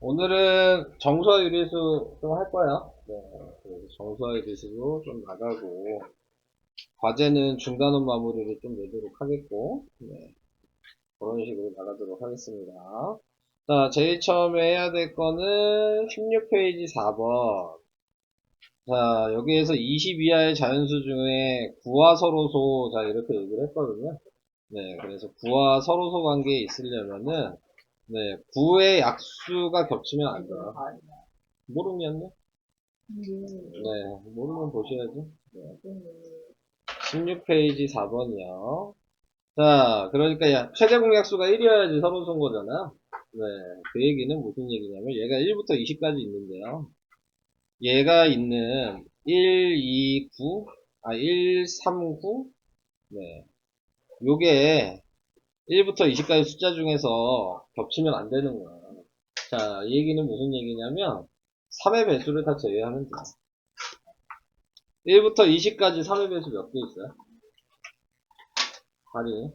오늘은 정수와 유리수 좀 할 거야. 네, 그래서 정수와 유리수도 좀 나가고, 과제는 중단원 마무리를 좀 내도록 하겠고, 네, 그런 식으로 나가도록 하겠습니다. 자, 제일 처음에 해야 될 거는 16페이지 4번. 자, 여기에서 20 이하의 자연수 중에 구와 서로소, 자, 이렇게 얘기를 했거든요. 네, 그래서 구와 서로소 관계에 있으려면은, 네, 구의 약수가 겹치면 안 돼요. 모르면요? 네, 모르면 보셔야죠. 네. 16페이지 4번이요. 자, 그러니까 최대 공약수가 1이어야지 서로 쏜 거잖아요. 네, 그 얘기는 무슨 얘기냐면 얘가 1부터 20까지 있는데요. 얘가 있는 1, 2, 9, 1, 3, 9, 네, 요게 1부터 20까지 숫자 중에서 겹치면 안 되는 거야. 자, 이 얘기는 무슨 얘기냐면 3의 배수를 다 제외하면 돼요. 1부터 20까지 3의 배수 몇 개 있어요? 아니,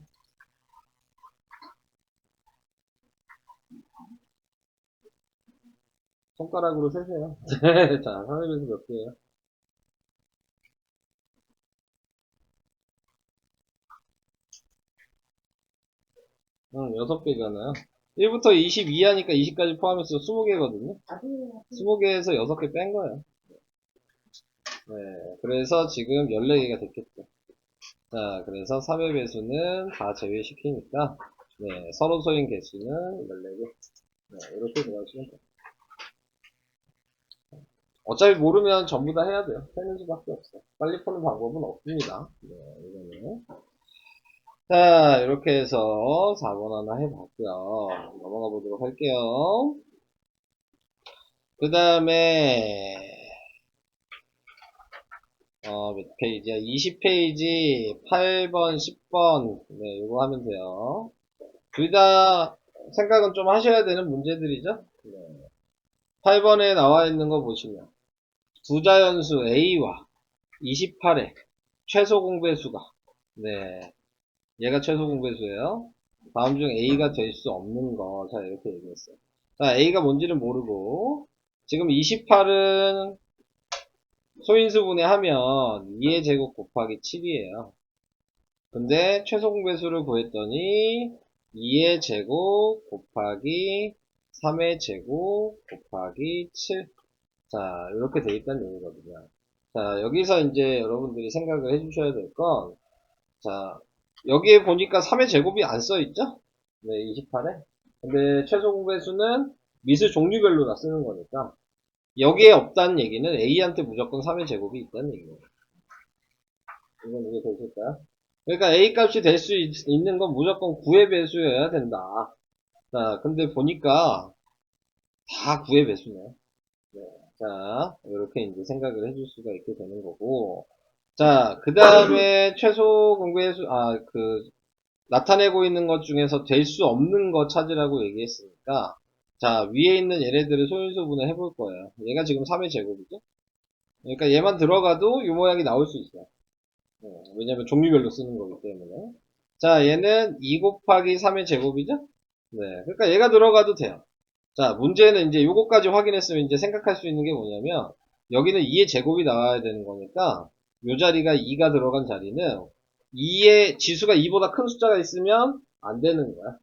손가락으로 세세요. 자, 3의 배수 몇 개예요? 응, 6개잖아요. 1부터 22하니까 20까지 포함해서 20개거든요. 20개에서 6개 뺀 거예요. 네, 그래서 지금 14개가 됐겠죠. 자, 그래서 3의 배수는 다 제외시키니까, 네, 서로소인 개수는 14개. 네, 이렇게 들어가시면 돼요. 어차피 모르면 전부 다 해야 돼요. 세는 수밖에 없어. 빨리 푸는 방법은 없습니다. 네, 이거는. 자, 이렇게 해서 4번 하나 해봤고요. 넘어가 보도록 할게요. 그 다음에, 몇 페이지야? 20페이지 8번, 10번. 네, 이거 하면 돼요. 둘 다 생각은 좀 하셔야 되는 문제들이죠? 네. 8번에 나와 있는 거 보시면, 부자연수 A와 28의 최소 공배수가, 네, 얘가 최소 공배수예요. 다음 중 A가 될 수 없는 거. 자, 이렇게 얘기했어요. 자, A가 뭔지는 모르고, 지금 28은 소인수분해 하면 2의 제곱 곱하기 7이에요. 근데 최소 공배수를 구했더니 2의 제곱 곱하기 3의 제곱 곱하기 7. 자, 이렇게 돼 있다는 얘기거든요. 자, 여기서 이제 여러분들이 생각을 해주셔야 될 건, 자, 여기에 보니까 3의 제곱이 안 써있죠? 네, 28에. 근데 최소 공배수는 미수 종류별로 다 쓰는 거니까, 여기에 없다는 얘기는 A한테 무조건 3의 제곱이 있다는 얘기예요. 이건 이게 되실까요? 그러니까 A 값이 될 수 있는 건 무조건 9의 배수여야 된다. 자, 근데 보니까 다 9의 배수네. 네. 자, 이렇게 이제 생각을 해줄 수가 있게 되는 거고. 자, 그 다음에 최소 공배수, 나타내고 있는 것 중에서 될 수 없는 거 찾으라고 얘기했으니까, 자, 위에 있는 얘네들을 소인수분해 해볼 거예요. 얘가 지금 3의 제곱이죠? 그러니까 얘만 들어가도 이 모양이 나올 수 있어요. 왜냐면 종류별로 쓰는 거기 때문에. 자, 얘는 2 곱하기 3의 제곱이죠? 네. 그러니까 얘가 들어가도 돼요. 자, 문제는 이제 요거까지 확인했으면 이제 생각할 수 있는 게 뭐냐면, 여기는 2의 제곱이 나와야 되는 거니까, 요 자리가 2가 들어간 자리는 2의 지수가 2보다 큰 숫자가 있으면 안 되는 거야.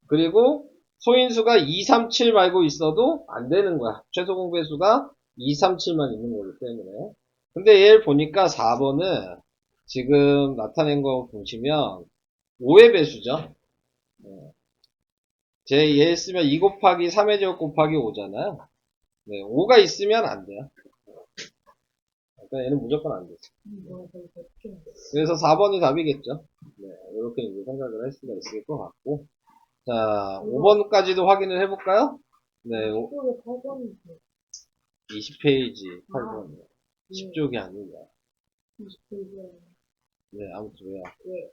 그리고 소인수가 2, 3, 7 말고 있어도 안 되는 거야. 최소 공배수가 2, 3, 7만 있는 거기 때문에. 근데 얘를 보니까 4번은 지금 나타낸 거 보시면 5의 배수죠. 얘 쓰면 2 곱하기 3의 제곱 곱하기 5잖아요. 네, 5가 있으면 안 돼요. 그러니까 얘는 무조건 안 되죠. 그래서 4번이 답이겠죠. 네, 이렇게 이제 생각을 할 수가 있을 것 같고. 자, 5번까지도 확인을 해볼까요? 네, 20페이지 8번. 10쪽이 아니냐. 네, 아무튼 왜요? 네.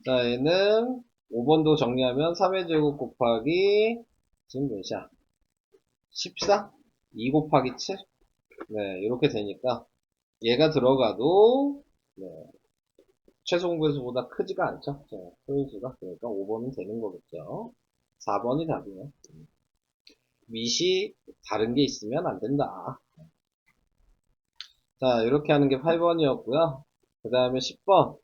자, 얘는 5번도 정리하면 3의 제곱 곱하기 지금 몇이야? 14? 2 곱하기 7? 네, 이렇게 되니까 얘가 들어가도 네, 최소 공배수보다 크지가 않죠. 소인수가. 그러니까 5번은 되는 거겠죠. 4번이 답이에요. 밑이 다른 게 있으면 안 된다. 자, 이렇게 하는 게 8번이었고요. 그 다음에 10번.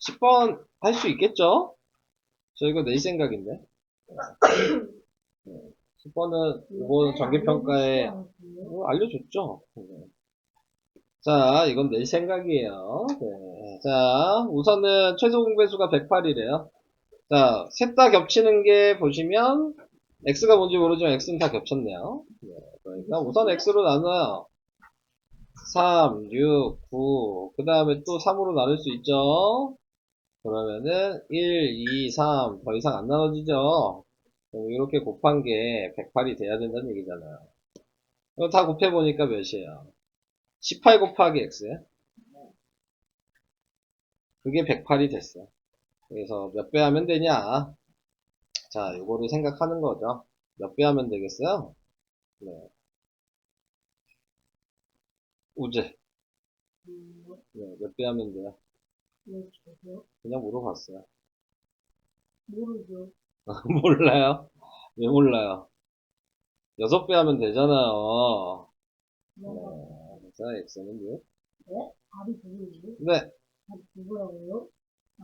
10번 할 수 있겠죠? 저 이거 낼 생각인데. 10번은 이거 전기평가에 알려줬죠? 자, 이건 낼 생각이에요. 네. 자, 우선은 최소 공배수가 108이래요. 자, 셋 다 겹치는 게 보시면 x가 뭔지 모르지만 x는 다 겹쳤네요. 네, 그러니까 우선 x로 나눠요. 3, 6, 9. 그 다음에 또 3으로 나눌 수 있죠? 그러면은 1, 2, 3. 더 이상 안 나눠지죠? 그럼 이렇게 곱한 게 108이 돼야 된다는 얘기잖아요. 이거 다 곱해보니까 몇이에요? 18 곱하기 x에 그게 108이 됐어. 그래서 몇 배 하면 되냐? 자, 요거를 생각하는 거죠. 몇 배 하면 되겠어요? 네. 우제. 네, 몇 배 하면 돼요? 그냥 물어봤어요. 모르죠. 몰라요? 왜 몰라요? 6배 하면 되잖아요. 네. 자, x는 6. 네? 답이 누구예요? 네. 답이 누구라고요?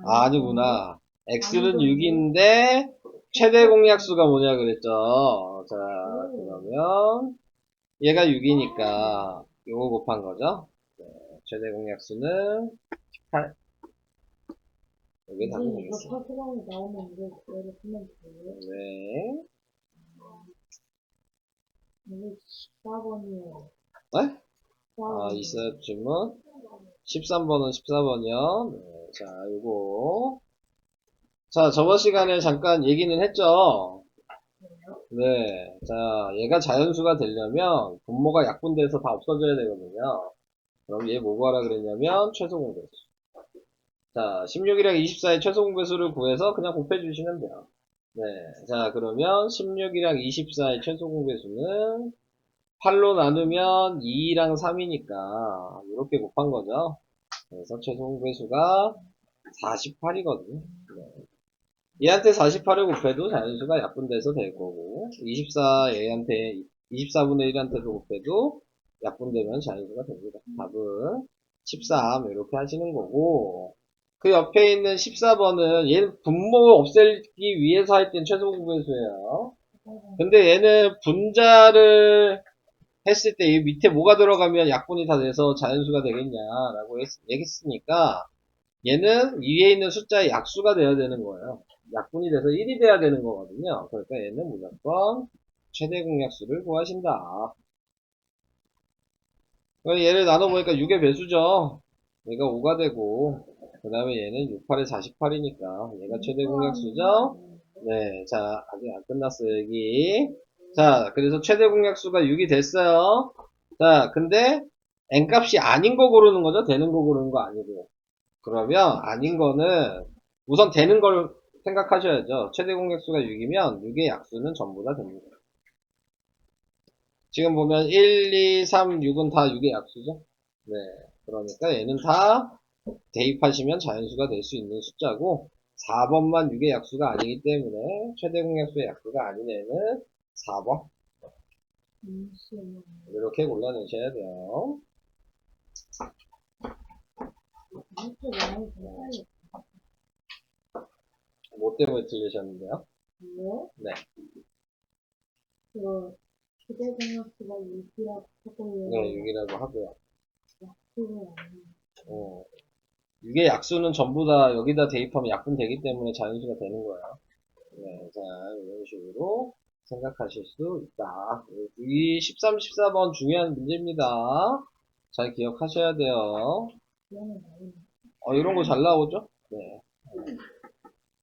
아, 아니구나. x는 6인데, 최대 공약수가 뭐냐 그랬죠. 자, 그러면, 얘가 6이니까, 요거 곱한 거죠. 네, 최대 공약수는 18. 이게 답이 이거 되겠어요. 파트너이 나오면 이거 얘를 쓰면 돼요. 네. 이거 14번이에요. 네? 14번. 있어요, 질문. 13번은 14번이요. 네, 자, 요거. 자, 저번 시간에 잠깐 얘기는 했죠. 네. 자, 얘가 자연수가 되려면 분모가 약분돼서 다 없어져야 되거든요. 그럼 얘 뭐 구하라 그랬냐면 최소 공배수. 자, 16이랑 24의 최소 공배수를 구해서 그냥 곱해주시면 돼요. 네. 자, 그러면 16이랑 24의 최소 공배수는 8로 나누면 2랑 3이니까 이렇게 곱한 거죠. 그래서 최소 공배수가 48이거든요. 얘한테 48을 곱해도 자연수가 약분돼서 될 거고 24 얘한테 24분의 1한테도 곱해도 약분되면 자연수가 됩니다. 답은 13 이렇게 하시는 거고 그 옆에 있는 14번은 얘는 분모 없애기 위해서 할 땐 최소 공배수예요. 근데 얘는 분자를 했을 때 이 밑에 뭐가 들어가면 약분이 다 돼서 자연수가 되겠냐라고 얘기했으니까 얘는 위에 있는 숫자의 약수가 돼야 되는 거예요. 약분이 돼서 1이 돼야 되는 거거든요. 그러니까 얘는 무조건 최대 공약수를 구하신다. 얘를 나눠보니까 6의 배수죠. 얘가 5가 되고 그 다음에 얘는 6, 8에 48이니까 얘가 최대 공약수죠. 네, 자 아직 안 끝났어요 여기. 자 그래서 최대 공약수가 6이 됐어요. 자 근데 n값이 아닌 거 고르는 거죠. 되는 거 고르는 거 아니고. 그러면 아닌 거는 우선 되는 걸 생각하셔야죠. 최대 공약수가 6이면 6의 약수는 전부 다 됩니다. 지금 보면 1, 2, 3, 6은 다 6의 약수죠. 네. 그러니까 얘는 다 대입하시면 자연수가 될 수 있는 숫자고 4번만 6의 약수가 아니기 때문에 최대 공약수의 약수가 아닌 애는 4번 이렇게 골라내셔야 돼요. 뭐 때문에 틀리셨는데요? 네. 그 휴대전화수가 6이라고 하고요. 네, 6이라고 하고요. 약수는 아니에요. 6의 약수는 전부 다 여기다 대입하면 약분되기 때문에 자연수가 되는 거예요. 네, 자, 이런 식으로 생각하실 수 있다. 이 13, 14번 중요한 문제입니다. 잘 기억하셔야 돼요. 이런 거 잘 나오죠? 네.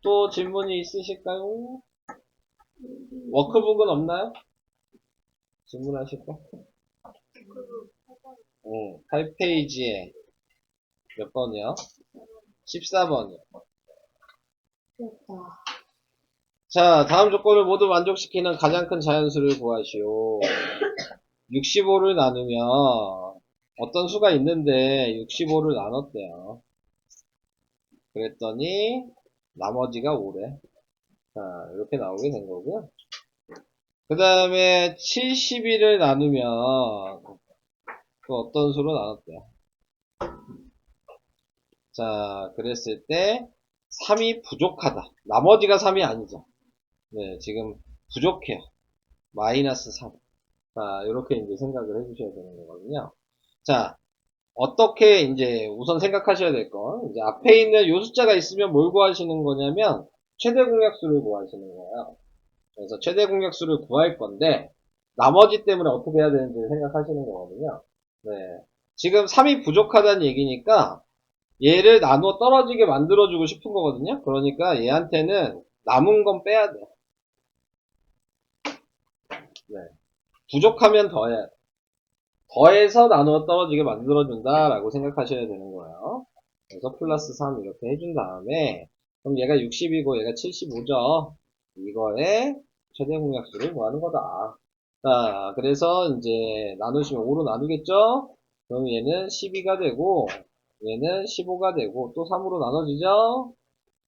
또 질문이 있으실까요? 워크북은 없나요? 질문하실 거? 8페이지에 몇 번이요? 14번이요. 자, 다음 조건을 모두 만족시키는 가장 큰 자연수를 구하시오. 65를 나누면 어떤 수가 있는데 65를 나눴대요. 그랬더니 나머지가 5래. 자, 이렇게 나오게 된 거고요. 그 다음에 71을 나누면 또 어떤 수로 나눴대요? 자, 그랬을 때 3이 부족하다. 나머지가 3이 아니죠. 네, 지금 부족해요. 마이너스 3. 자, 이렇게 이제 생각을 해주셔야 되는 거거든요. 자, 어떻게 이제 우선 생각하셔야 될 건, 이제 앞에 있는 요 숫자가 있으면 뭘 구하시는 거냐면, 최대 공약수를 구하시는 거예요. 그래서 최대 공약수를 구할 건데, 나머지 때문에 어떻게 해야 되는지 생각하시는 거거든요. 네. 지금 3이 부족하다는 얘기니까, 얘를 나누어 떨어지게 만들어주고 싶은 거거든요. 그러니까 얘한테는 남은 건 빼야 돼요. 네. 부족하면 더해야 돼. 더해서 나누어 떨어지게 만들어준다라고 생각하셔야 되는 거예요. 그래서 플러스 3 이렇게 해준 다음에 그럼 얘가 60이고 얘가 75죠. 이거에 최대 공약수를 구하는 거다. 자, 그래서 이제 나누시면 5로 나누겠죠? 그럼 얘는 12가 되고 얘는 15가 되고 또 3으로 나눠지죠?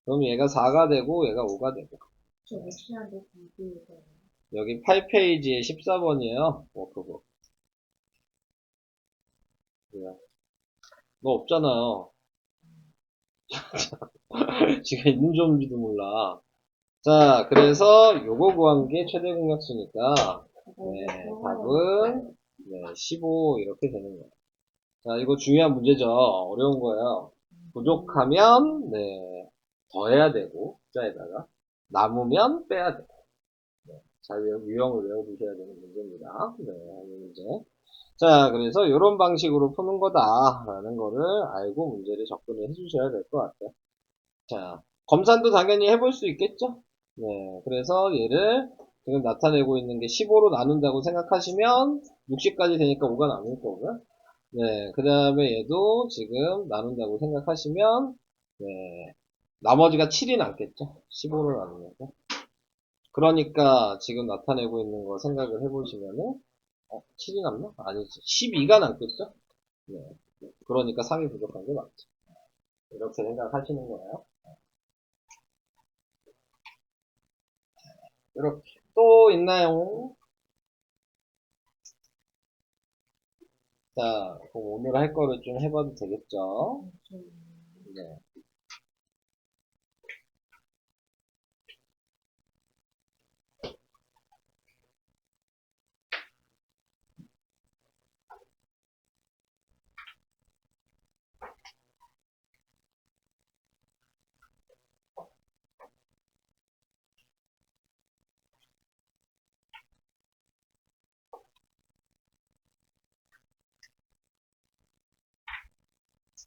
그럼 얘가 4가 되고 얘가 5가 되고 저 시간대 공부해서. 여기 8페이지에 14번이에요. 그거. 그래요. 너 없잖아요. 지가 있는지 없는지도 몰라. 자, 그래서 요거 구한 게 최대 공약수니까, 네, 답은, 네, 15 이렇게 되는 거예요. 자, 이거 중요한 문제죠. 어려운 거예요. 부족하면, 네, 더해야 되고, 숫자에다가. 남으면 빼야 돼. 잘 유형을 외워두셔야 되는 문제입니다. 네, 이 문제. 자, 그래서 이런 방식으로 푸는 거다라는 거를 알고 문제를 접근을 해주셔야 될 것 같아요. 자, 검산도 당연히 해볼 수 있겠죠? 네, 그래서 얘를 지금 나타내고 있는 게 15로 나눈다고 생각하시면 60까지 되니까 5가 남을 거고요. 네, 그 다음에 얘도 지금 나눈다고 생각하시면 네, 나머지가 7이 남겠죠? 15로 나누면서. 그러니까 지금 나타내고 있는 거 생각을 해보시면은 7이 남나? 아니지. 12가 남겠죠? 네. 그러니까 3이 부족한 게 맞죠. 이렇게 생각하시는 거예요. 이렇게. 또 있나요? 자, 그럼 오늘 할 거를 좀 해봐도 되겠죠? 네.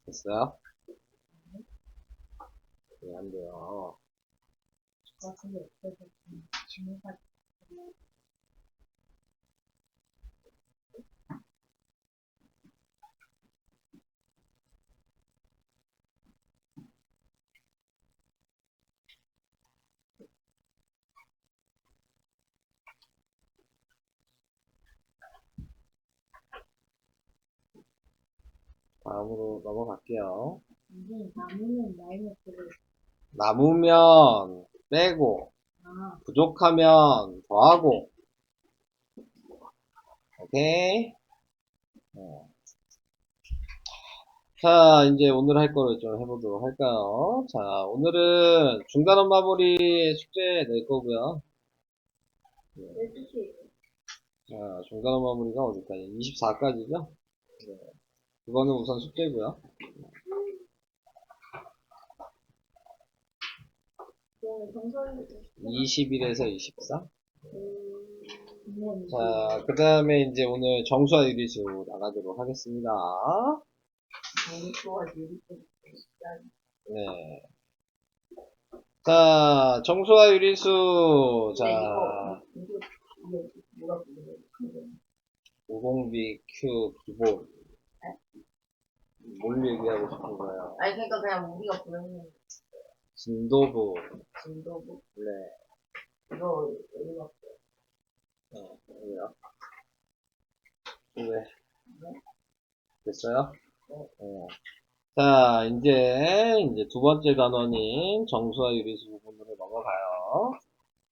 됐어요? 네, 안 돼요. 같은 게 없어서 질문가 다음으로 넘어갈게요. 선생님 남으면 마이너스를 남으면 빼고, 아 부족하면 더하고, 오케이? 어. 자, 이제 오늘 할 거를 좀 해보도록 할까요? 자, 오늘은 중간원 마무리 숙제 낼 거고요. 12시 자, 중간원 마무리가 어디까지? 24까지죠? 네. 그거는 우선 숙제고요. 정선 20일에서 24. 네. 자, 그 다음에 이제 오늘 정수와 유리수 나가도록 하겠습니다. 정수와 유리수 네. 자, 정수와 유리수. 자, 이거 뭐가 부르는 50BQ 기본. 뭘 얘기하고 싶은 거예요? 아니 그러니까 그냥 우리가 부르는 진도부. 진도부 네. 이거 이거 왜요? 왜? 됐어요? 네. 어. 자, 이제 두 번째 단원인 정수와 유리수 부분으로 넘어가요.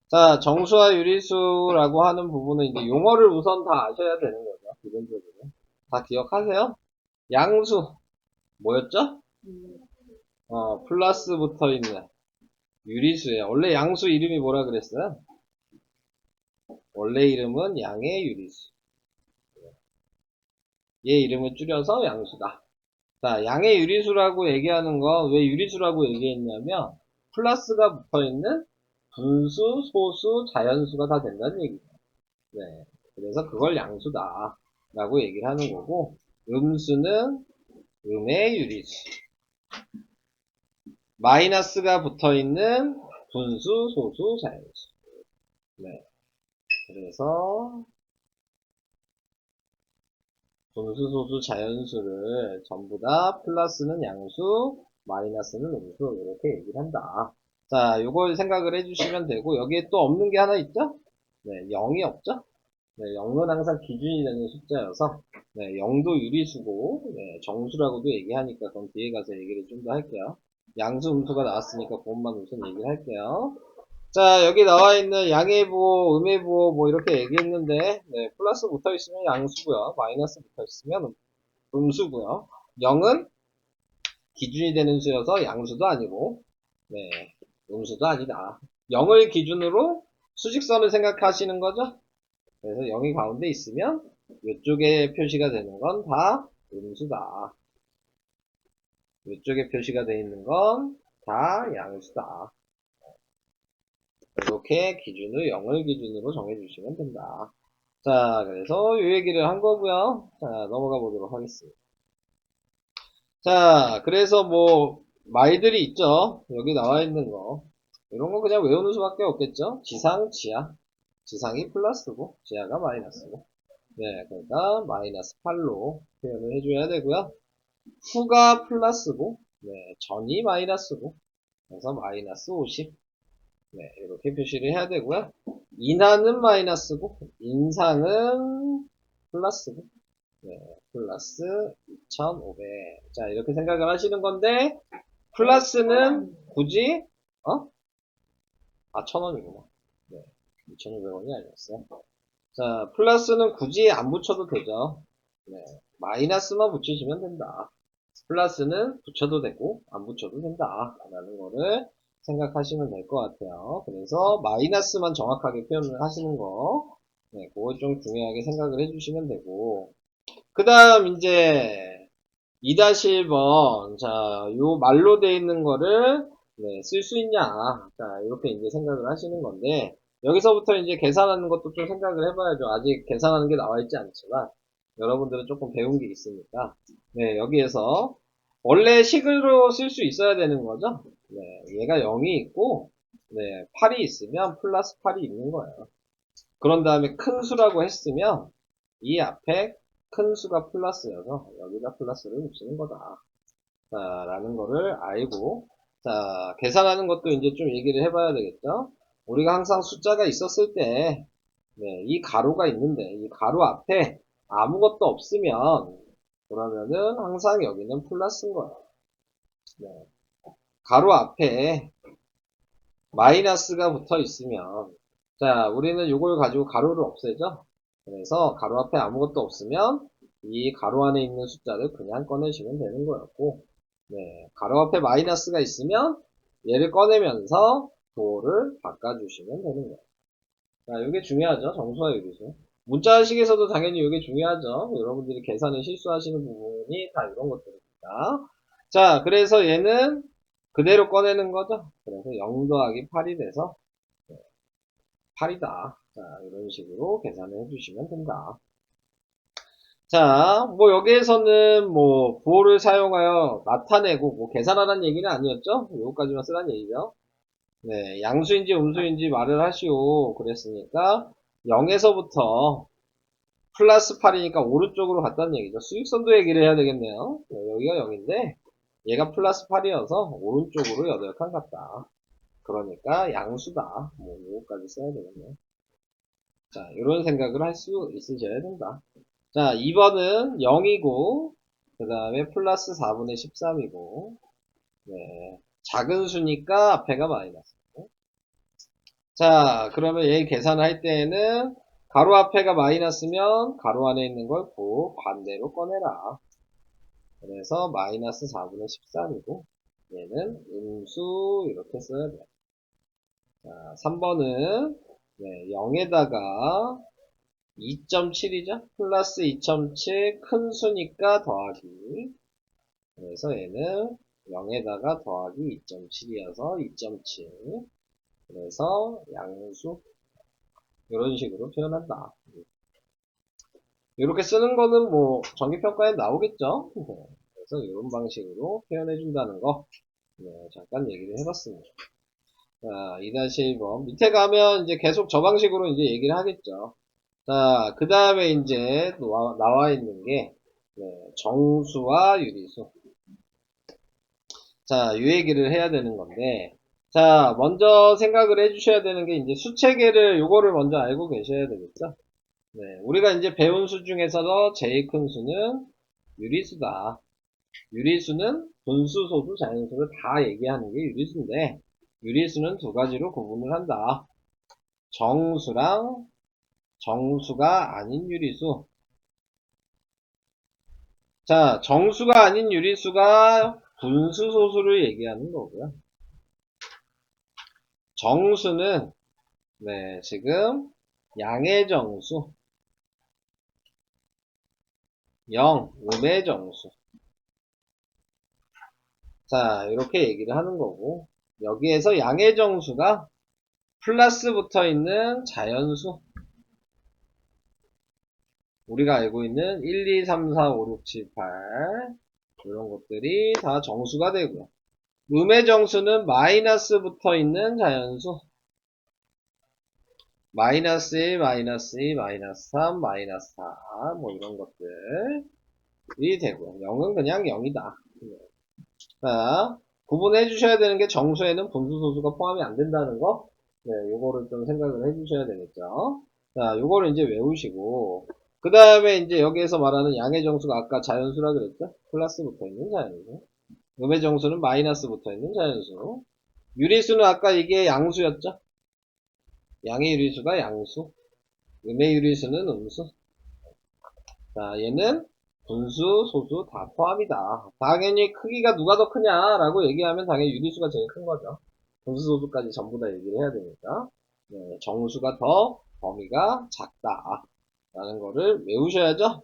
자, 정수와 유리수라고 하는 부분은 이제 용어를 우선 다 아셔야 되는 거죠. 기본적으로. 다 기억하세요? 양수. 뭐였죠? 플러스 붙어 있는 유리수예요. 원래 양수 이름이 뭐라 그랬어요? 원래 이름은 양의 유리수. 얘 이름을 줄여서 양수다. 자, 양의 유리수라고 얘기하는 건 왜 유리수라고 얘기했냐면 플러스가 붙어있는 분수, 소수, 자연수가 다 된다는 얘기죠. 네. 그래서 그걸 양수다 라고 얘기를 하는 거고, 음수는 음의 유리수, 마이너스가 붙어있는 분수, 소수, 자연수. 네. 그래서 분수, 소수, 자연수를 전부 다 플러스는 양수, 마이너스는 음수 이렇게 얘기를 한다. 자, 요걸 생각을 해주시면 되고, 여기에 또 없는 게 하나 있죠? 네, 0이 없죠? 네, 0은 항상 기준이 되는 숫자여서, 네, 0도 유리수고, 네, 정수라고도 얘기하니까 그럼 뒤에 가서 얘기를 좀 더 할게요. 양수, 음수가 나왔으니까 그것만 우선 얘기를 할게요. 자, 여기 나와 있는 양의 부호, 음의 부호, 뭐 이렇게 얘기했는데, 네, 플러스 붙어 있으면 양수고요. 마이너스 붙어 있으면 음수고요. 0은 기준이 되는 수여서 양수도 아니고, 네, 음수도 아니다. 0을 기준으로 수직선을 생각하시는 거죠? 그래서 0이 가운데 있으면 이쪽에 표시가 되는 건 다 음수다. 이쪽에 표시가 되어 있는 건 다 양수다. 이렇게 기준을 0을 기준으로 정해주시면 된다. 자, 그래서 이 얘기를 한 거고요. 자, 넘어가 보도록 하겠습니다. 자, 그래서 뭐 말들이 있죠. 여기 나와 있는 거. 이런 거 그냥 외우는 수밖에 없겠죠. 지상, 지하. 지상이 플러스고 지하가 마이너스고. 네, 그러니까 마이너스 8로 표현을 해줘야 되고요. 후가 플러스고, 네, 전이 마이너스고, 그래서 마이너스 50. 네, 이렇게 표시를 해야 되고요. 인하는 마이너스고, 인상은 플러스고, 네, 플러스 2,500. 자, 이렇게 생각을 하시는 건데, 플러스는 굳이, 1,000원이구나. 네, 2,500원이 아니었어요. 자, 플러스는 굳이 안 붙여도 되죠. 네, 마이너스만 붙이시면 된다. 플러스는 붙여도 되고 안 붙여도 된다 라는 거를 생각하시면 될 것 같아요. 그래서 마이너스만 정확하게 표현을 하시는 거, 네, 그거 좀 중요하게 생각을 해주시면 되고, 그 다음 이제 2-1번, 자, 요 말로 되어 있는 거를 네, 쓸 수 있냐, 자, 이렇게 이제 생각을 하시는 건데, 여기서부터 이제 계산하는 것도 좀 생각을 해봐야죠. 아직 계산하는 게 나와 있지 않지만 여러분들은 조금 배운 게 있으니까, 네, 여기에서 원래 식으로 쓸 수 있어야 되는 거죠. 네, 얘가 0이 있고, 네, 8이 있으면 플러스 8이 있는 거예요. 그런 다음에 큰 수라고 했으면 이 앞에 큰 수가 플러스여서 여기다 플러스를 붙이는 거다. 자, 라는 거를 알고, 자, 계산하는 것도 이제 좀 얘기를 해봐야 되겠죠? 우리가 항상 숫자가 있었을 때, 네, 이 가로가 있는데, 이 가로 앞에 아무것도 없으면, 그러면은 항상 여기는 플러스인 거예요. 네. 가로 앞에 마이너스가 붙어 있으면, 자, 우리는 이걸 가지고 가로를 없애죠? 그래서 가로 앞에 아무것도 없으면, 이 가로 안에 있는 숫자를 그냥 꺼내시면 되는 거였고, 네, 가로 앞에 마이너스가 있으면, 얘를 꺼내면서 도를 바꿔주시면 되는 거예요. 자, 이게 중요하죠. 정수와 유리수. 문자식에서도 당연히 이게 중요하죠. 여러분들이 계산을 실수하시는 부분이 다 이런 것들입니다. 자, 그래서 얘는 그대로 꺼내는 거죠. 그래서 0 더하기 8이 돼서 8이다. 자, 이런 식으로 계산을 해주시면 된다. 자, 뭐 여기에서는 뭐 부호를 사용하여 나타내고 뭐 계산하라는 얘기는 아니었죠? 요거까지만 쓰라는 얘기죠. 네, 양수인지 음수인지 말을 하시오. 그랬으니까 0에서부터 플러스 8이니까 오른쪽으로 갔다는 얘기죠. 수직선도 얘기를 해야 되겠네요. 네, 여기가 0인데 얘가 플러스 8이어서 오른쪽으로 8칸 갔다. 그러니까 양수다. 뭐 요거까지 써야 되겠네요. 자, 이런 생각을 할 수 있으셔야 된다. 자, 2번은 0이고 그 다음에 플러스 4분의 13이고, 네. 작은 수니까 앞에가 마이너스. 자, 그러면 얘 계산할 때에는 가로 앞에가 마이너스면 가로 안에 있는 걸 반대로 꺼내라. 그래서 마이너스 4분의 13이고, 얘는 음수 이렇게 써야 돼. 자, 3번은 0에다가 2.7이죠? 플러스 2.7 큰 수니까 더하기. 그래서 얘는 0에다가 더하기 2.7이어서 2.7. 그래서 양수. 이런 식으로 표현한다. 이렇게 쓰는 거는 뭐 정기평가에 나오겠죠? 그래서 이런 방식으로 표현해 준다는 거 잠깐 얘기를 해봤습니다. 자, 2-1번 밑에 가면 이제 계속 저 방식으로 이제 얘기를 하겠죠. 자, 그 다음에 이제 나와 있는 게 정수와 유리수. 자, 이 얘기를 해야 되는 건데, 자, 먼저 생각을 해주셔야 되는 게 이제 수체계를 요거를 먼저 알고 계셔야 되겠죠. 네, 우리가 이제 배운 수 중에서도 제일 큰 수는 유리수다. 유리수는 분수, 소수, 자연수를 다 얘기하는 게 유리수인데, 유리수는 두 가지로 구분을 한다. 정수랑 정수가 아닌 유리수. 자, 정수가 아닌 유리수가 분수, 소수를 얘기하는 거고요. 정수는, 지금 양의 정수, 0, 음의 정수. 자, 이렇게 얘기를 하는 거고, 여기에서 양의 정수가 플러스 붙어 있는 자연수. 우리가 알고 있는 1, 2, 3, 4, 5, 6, 7, 8. 이런 것들이 다 정수가 되고요. 음의 정수는 마이너스 붙어 있는 자연수. 마이너스 1, 마이너스 2, 마이너스 3, 마이너스 4. 뭐 이런 것들이 되고요. 0은 그냥 0이다. 자, 구분해 주셔야 되는 게 정수에는 분수, 소수가 포함이 안 된다는 거. 요거를 좀 생각을 해 주셔야 되겠죠. 자, 요거를 이제 외우시고, 그 다음에 이제 여기에서 말하는 양의 정수가 아까 자연수라 그랬죠? 플러스 붙어 있는 자연수. 음의 정수는 마이너스 붙어 있는 자연수. 유리수는 아까 이게 양수였죠? 양의 유리수가 양수. 음의 유리수는 음수. 자, 얘는 분수, 소수 다 포함이다. 당연히 크기가 누가 더 크냐라고 얘기하면 당연히 유리수가 제일 큰 거죠. 분수, 소수까지 전부 다 얘기를 해야 되니까. 정수가 더 범위가 작다. 라는 거를 외우셔야죠.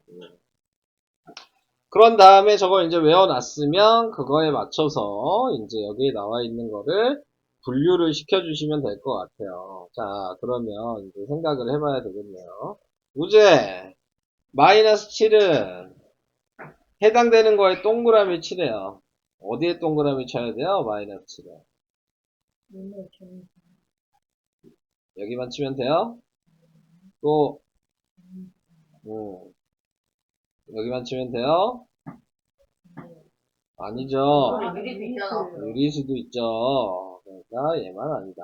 그런 다음에 저걸 이제 외워놨으면 그거에 맞춰서 이제 여기에 나와 있는 거를 분류를 시켜주시면 될 것 같아요. 자, 그러면 이제 생각을 해봐야 되겠네요. 우제, 마이너스 7은 해당되는 거에 동그라미 치래요. 어디에 동그라미 쳐야 돼요? 마이너스 7은. 여기만 치면 돼요? 또, 여기만 치면 돼요? 아니죠. 유리수 있잖아. 유리수도 있죠. 그러니까 얘만 아니다.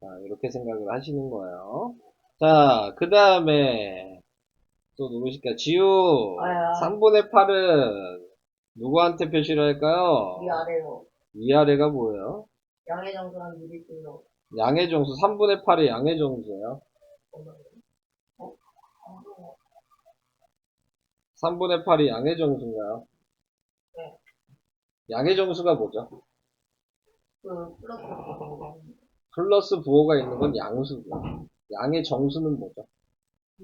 자, 이렇게 생각을 하시는 거예요. 자, 그 다음에 또 누구실까? 지우. 아야. 3분의 8은 누구한테 표시를 할까요? 이 아래로. 위아래가 뭐예요? 양의 정수랑 유리수로. 양의 정수. 3분의 8이 양의 정수예요. 3분의 8이 양의 정수인가요? 네. 양의 정수가 뭐죠? 플러스. 플러스 부호가 있는 건 양수고요. 양의 정수는 뭐죠?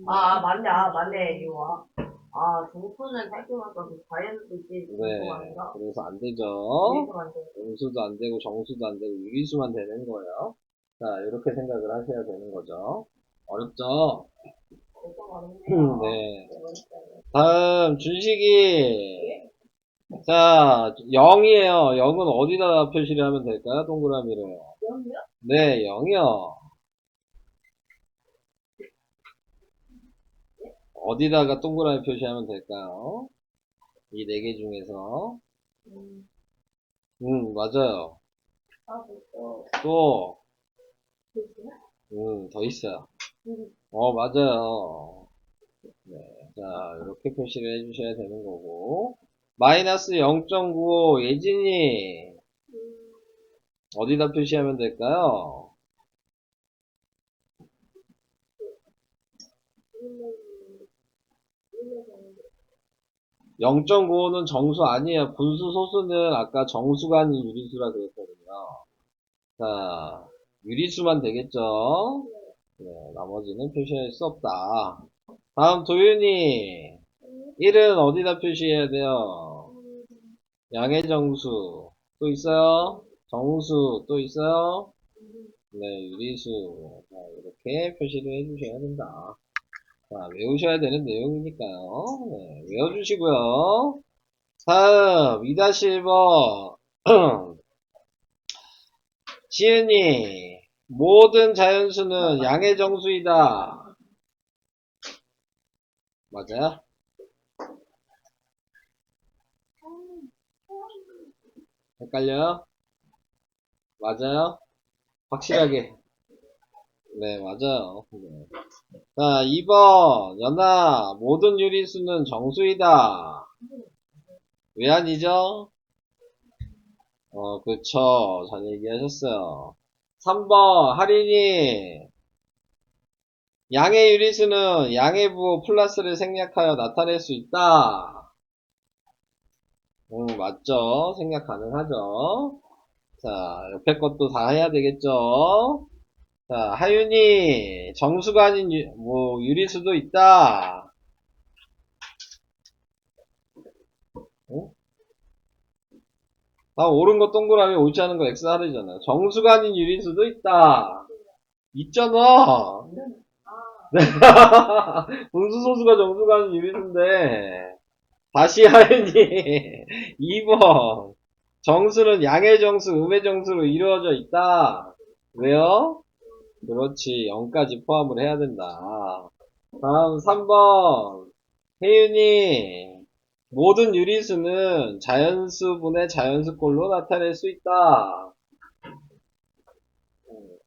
맞네. 맞네. 이거. 정수는 살펴봤다. 자연수 있지. 네, 정수가 아니라. 그래서 안 되죠. 유리수만 돼. 음수도 안 되고 정수도 안 되고 유리수만 되는 거예요. 자, 이렇게 생각을 하셔야 되는 거죠. 어렵죠? 네. 다음 준식이. 자, 0이에요. 0은 어디다 표시를 하면 될까요? 동그라미를. 0이요? 네, 0이요. 어디다가 동그라미 표시하면 될까요? 이 네 개 중에서. 맞아요. 또, 더 있어요. 맞아요. 네, 자, 이렇게 표시를 해주셔야 되는 거고. 마이너스 0.95 예진이 어디다 표시하면 될까요? 0.95는 정수 아니에요. 분수 소수는 아까 정수가 아닌 유리수라 그랬거든요. 자, 유리수만 되겠죠? 네, 나머지는 표시할 수 없다. 다음 도윤이 1은 어디다 표시해야 돼요? 양의 정수 또 있어요? 정수 또 있어요? 네, 유리수. 자, 이렇게 표시를 해주셔야 된다. 자, 외우셔야 되는 내용이니까요. 네, 외워주시고요. 다음 2-1번 지은이 모든 자연수는 양의 정수이다. 맞아요? 헷갈려요? 맞아요? 확실하게. 네, 맞아요. 네. 자, 2번 연아 모든 유리수는 정수이다. 왜 아니죠? 그쵸. 잘 얘기하셨어요. 3번 할인이 양의 유리수는 양의 부호 플러스를 생략하여 나타낼 수 있다. 맞죠. 생략 가능하죠. 자, 옆에 것도 다 해야 되겠죠. 자, 하윤이 정수가 아닌 유리수도 있다. 응? 옳은 거 동그라미 옳지 않은 거 X 하르잖아. 정수가 아닌 유리수도 있다. 있잖아. 분수소수가 정수가 아닌 유리수인데. 다시 하윤이 2번 정수는 양의 정수, 음의 정수로 이루어져 있다. 왜요? 그렇지. 0까지 포함을 해야 된다. 다음 3번 혜윤이 모든 유리수는 자연수분의 자연수꼴로 나타낼 수 있다.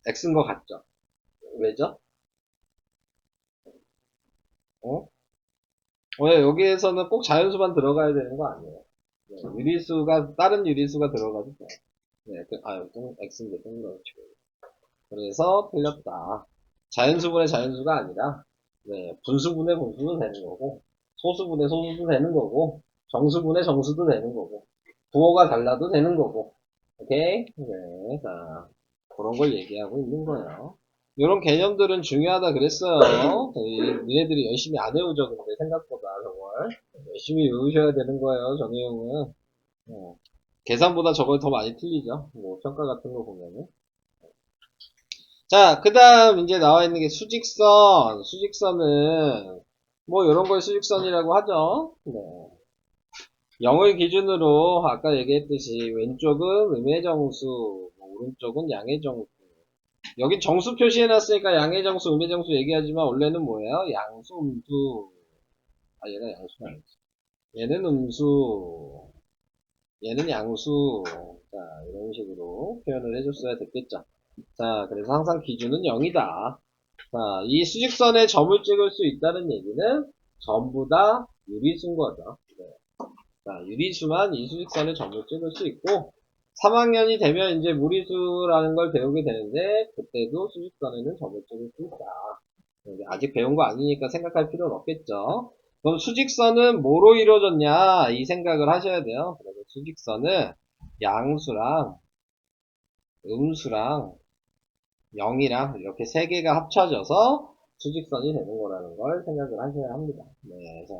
X인 것 같죠? 왜죠? 어? 왜 여기에서는 꼭 자연수만 들어가야 되는 거 아니에요? 네, 유리수가 다른 유리수가 들어가도 돼. 네, X인데 동그랗죠. 그래서 틀렸다. 자연수분의 자연수가 아니라 네, 분수분의 분수도 되는 거고 소수분의 소수도 되는 거고 정수분의 정수도 되는 거고 부호가 달라도 되는 거고 오케이? 네, 자 그런 걸 얘기하고 있는 거예요. 이런 개념들은 중요하다 그랬어요. 니네들이 열심히 안 외우죠. 근데 생각보다 저걸 열심히 외우셔야 되는 거예요. 저 내용은 계산보다 저걸 더 많이 틀리죠. 뭐 평가 같은 거 보면은. 자, 그 다음 이제 나와 있는 게 수직선. 수직선은 뭐 이런 걸 수직선이라고 하죠. 네. 0을 기준으로 아까 얘기했듯이 왼쪽은 음의 정수, 뭐 오른쪽은 양의 정수. 여기 정수 표시해놨으니까 양의 정수, 음의 정수 얘기하지만 원래는 뭐예요? 양수, 음수. 아, 얘가 양수가 아니지. 얘는 음수, 얘는 양수. 자, 이런 식으로 표현을 해줬어야 됐겠죠. 자, 그래서 항상 기준은 0이다. 자, 이 수직선에 점을 찍을 수 있다는 얘기는 전부 다 유리수인 거죠. 네. 자, 유리수만 이 수직선에 점을 찍을 수 있고, 3학년이 되면 이제 무리수라는 걸 배우게 되는데, 그때도 수직선에는 점을 찍을 수 있다. 아직 배운 거 아니니까 생각할 필요는 없겠죠. 그럼 수직선은 뭐로 이루어졌냐? 이 생각을 하셔야 돼요. 그래서 수직선은 양수랑 음수랑 0이랑 이렇게 세 개가 합쳐져서 수직선이 되는 거라는 걸 생각을 하셔야 합니다. 네, 자,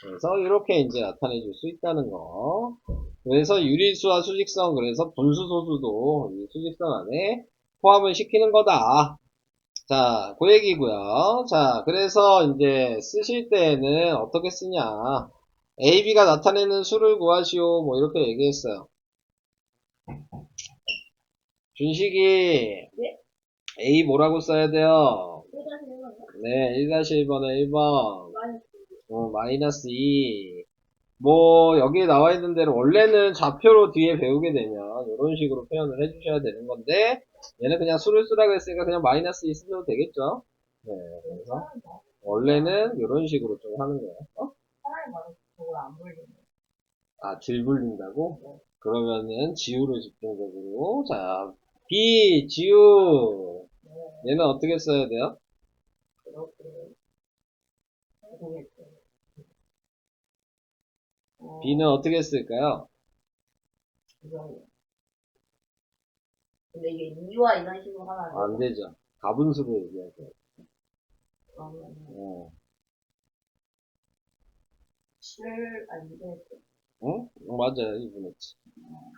그래서 이렇게 이제 나타내 줄 수 있다는 거. 그래서 유리수와 수직선, 그래서 분수소수도 이 수직선 안에 포함을 시키는 거다. 자, 그 얘기고요. 자, 그래서 이제 쓰실 때에는 어떻게 쓰냐. A, B가 나타내는 수를 구하시오. 뭐 이렇게 얘기했어요. 준식이 네? A 뭐라고 써야 돼요? 일단 해봐요. 네, 1-1번에 1번. 마이너스. 마이너스 2. 뭐, 여기에 나와 있는 대로, 원래는 좌표로 뒤에 배우게 되면, 이런 식으로 표현을 해주셔야 되는 건데, 얘는 그냥 수를 쓰라고 했으니까 그냥 마이너스 2 쓰셔도 되겠죠? 네, 그래서, 원래는 이런 식으로 좀 하는 거예요. 사람이 많아서 저걸 안 보이겠네. 아, 질 불린다고? 그러면은 지우를 집중적으로. 자, B, 지우. 네. 얘는 어떻게 써야 돼요? 이렇게. 모르겠어요. B는 어떻게 쓸까요? 이거요. 근데 이게 2와 이런 식으로 하면 안 되죠. 가분수로 얘기해야 돼요. 그러면 어. 7, 아니, 이게 응? 맞아요. 이분했지.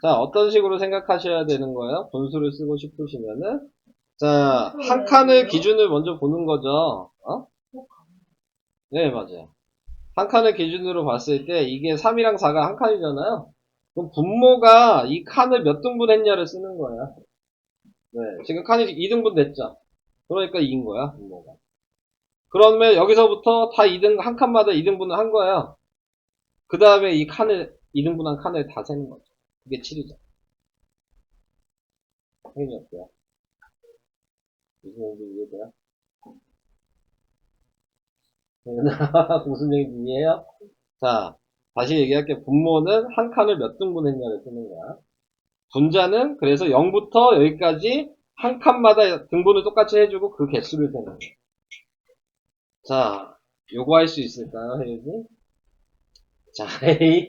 자, 어떤 식으로 생각하셔야 되는 거예요? 분수를 쓰고 싶으시면은. 자, 한 칸을 기준을 먼저 보는 거죠. 어? 네, 맞아요. 한 칸을 기준으로 봤을 때 이게 3이랑 4가 한 칸이잖아요. 그럼 분모가 이 칸을 몇 등분 했냐를 쓰는 거야. 네, 지금 칸이 2등분 됐죠. 그러니까 2인 거야, 분모가. 그러면 여기서부터 다 2등, 한 칸마다 2등분을 한 거예요. 그 다음에 이 칸을, 2등분한 칸을 다 세는 거죠. 그게 7이죠. 당연히 없고요. 무슨 얘기인지 이해돼요? 무슨 얘기인지 이해해요? 자, 다시 얘기할게요. 분모는 한 칸을 몇 등분했냐를 쓰는 거야. 분자는 그래서 0부터 여기까지 한 칸마다 등분을 똑같이 해주고 그 개수를 세는 거야. 자, 요거 할 수 있을까요, 혜윤이? 자, A.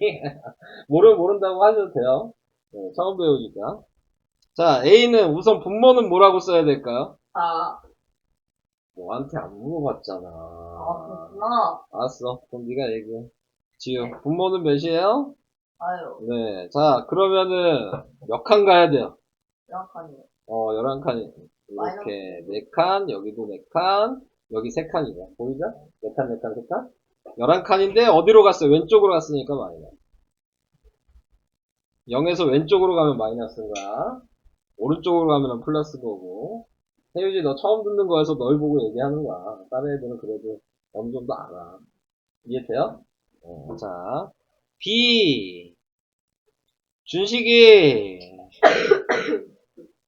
모른다고 하셔도 돼요. 네, 처음 배우니까. 자, A는 우선 분모는 뭐라고 써야 될까요? 아, 너한테 안 물어봤잖아. 그렇구나. 알았어. 그럼 네가 얘기해. 지우, 분모는 몇이에요? 아유, 네. 자, 그러면은 몇 칸 가야 돼요? 명확하네요. 11칸이. 이렇게 4칸, 여기도 4칸, 여기 3칸이죠. 보이죠? 4칸, 4칸, 3칸? 11칸인데 어디로 갔어요? 왼쪽으로 갔으니까 마이너스. 0에서 왼쪽으로 가면 마이너스인 거야. 오른쪽으로 가면 플러스 거고. 혜유지 너 처음 듣는 거여서 널 보고 얘기하는 거야. 다른 애들은 그래도 어느 정도 알아. 이해돼요? 자, B. 준식이.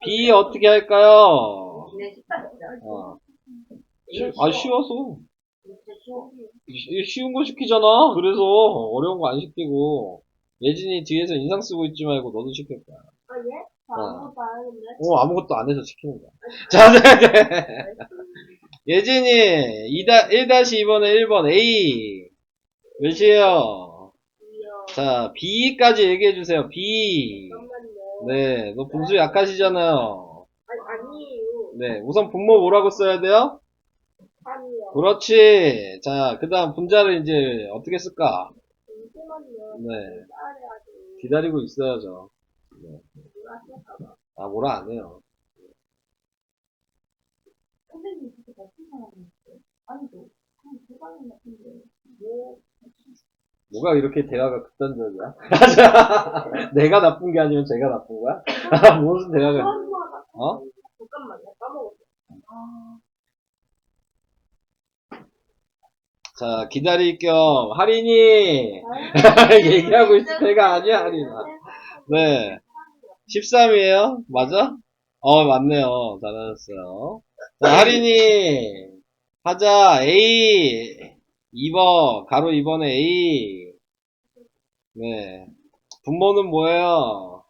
B 어떻게 할까요? 기내 식사 진짜. 어. 이거 아, 쉬워. 쉬워서. 진짜 쉬워. 쉬운 거 시키잖아. 그래서 어려운 거 안 시키고. 예진이 뒤에서 인상 쓰고 있지 말고 너도 시킬 거야. 아, 예? 저 아무것도 안 했는데? 아무것도 안 해서 시키는 거야. 자, 네. 예진이 1-2번에 1번 A 몇이에요? 자, B까지 얘기해 주세요. B. 잠깐만요. 네, 너 분수 약하시잖아요. 아니에요. 네, 우선 분모 뭐라고 써야 돼요? 아니요. 그렇지. 자, 그 다음 분자를 이제 어떻게 쓸까? 잠시만요. 네, 따라야지. 기다리고 있어야죠. 네. 뭐라 할까봐. 아, 뭐라 안 해요. 선생님 그렇게 나쁜 사람이었어요? 아니죠. 한 두 번은 나쁜데. 뭐, 뭐가 이렇게 대화가 극단적이야? 내가 나쁜 게 아니면 제가 나쁜 거야? 무슨 대화가, 어? 잠깐만, 나 까먹었어. 아, 자, 기다릴 겸, 할인이! 얘기하고 있을 때가 아니야, 할인아. 네. 13이에요? 맞아? 맞네요. 잘하셨어요. 자, 할인이! 하자, A! 2번, 가로 2번에 A. 네. 분모는 뭐예요?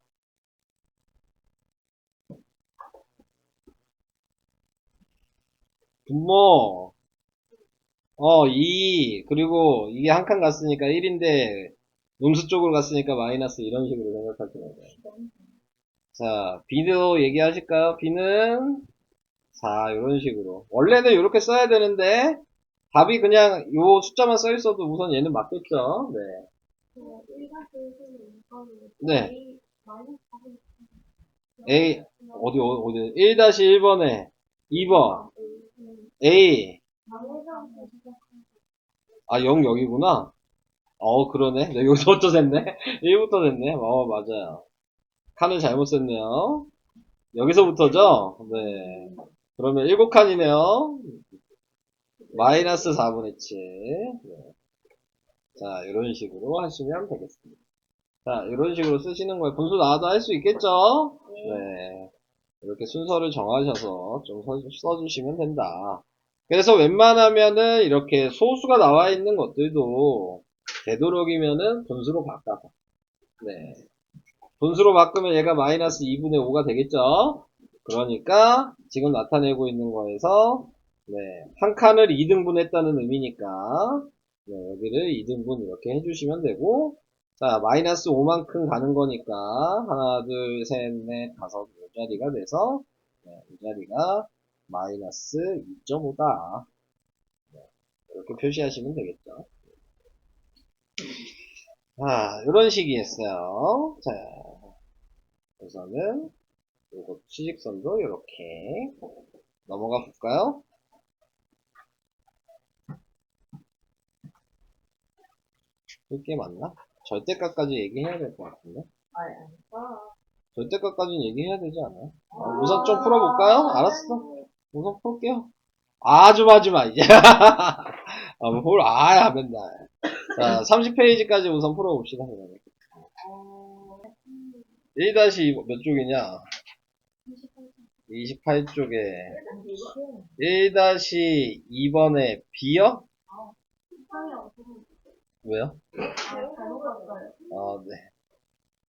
분모. 2. 그리고 이게 한 칸 갔으니까 1인데, 음수 쪽으로 갔으니까 마이너스 이런 식으로 생각하시면 돼요. 자, B도 얘기하실까요? B는 4, 이런 식으로. 원래는 이렇게 써야 되는데, 답이 그냥 요 숫자만 써 있어도 우선 얘는 맞겠죠? 네. 네. A, 어디, 1-1번에 2번, A. 아, 0 여기구나. 그러네. 내가 여기서부터 셌네. 1부터 셌네. 맞아요. 칸을 잘못 썼네요. 여기서부터죠? 네. 그러면 7칸이네요. 마이너스 4분의 7. 네. 자, 이런 식으로 하시면 되겠습니다. 자, 이런 식으로 쓰시는 거예요. 분수 나와도 할 수 있겠죠? 네. 이렇게 순서를 정하셔서 좀 써주시면 된다. 그래서 웬만하면은 이렇게 소수가 나와 있는 것들도 되도록이면은 분수로 바꿔서 네. 분수로 바꾸면 얘가 마이너스 2분의 5가 되겠죠? 그러니까 지금 나타내고 있는 거에서 네, 한 칸을 2등분 했다는 의미니까 네, 여기를 2등분 이렇게 해주시면 되고 자 마이너스 5만큼 가는 거니까 하나 둘 셋 넷 다섯 요 자리가 돼서 네, 이 자리가 마이너스 2.5다 이렇게 표시하시면 되겠죠. 자 이런 식이었어요. 자 우선은 요거 취직선도 이렇게 넘어가 볼까요? 이게 맞나? 절대값까지 얘기해야 될 것 같은데? 아니, 아니까. 절대값까지는 얘기해야 되지 않아요? 우선 좀 풀어볼까요? 알았어. 우선 풀게요. 아, 좀 하지 마, 이제. 맨날. 자, 30페이지까지 우선 풀어봅시다, 그러면. 1-2 몇 쪽이냐? 28쪽에 1-2번에 B요? 왜요? 잘못 봤어요. 아, 네.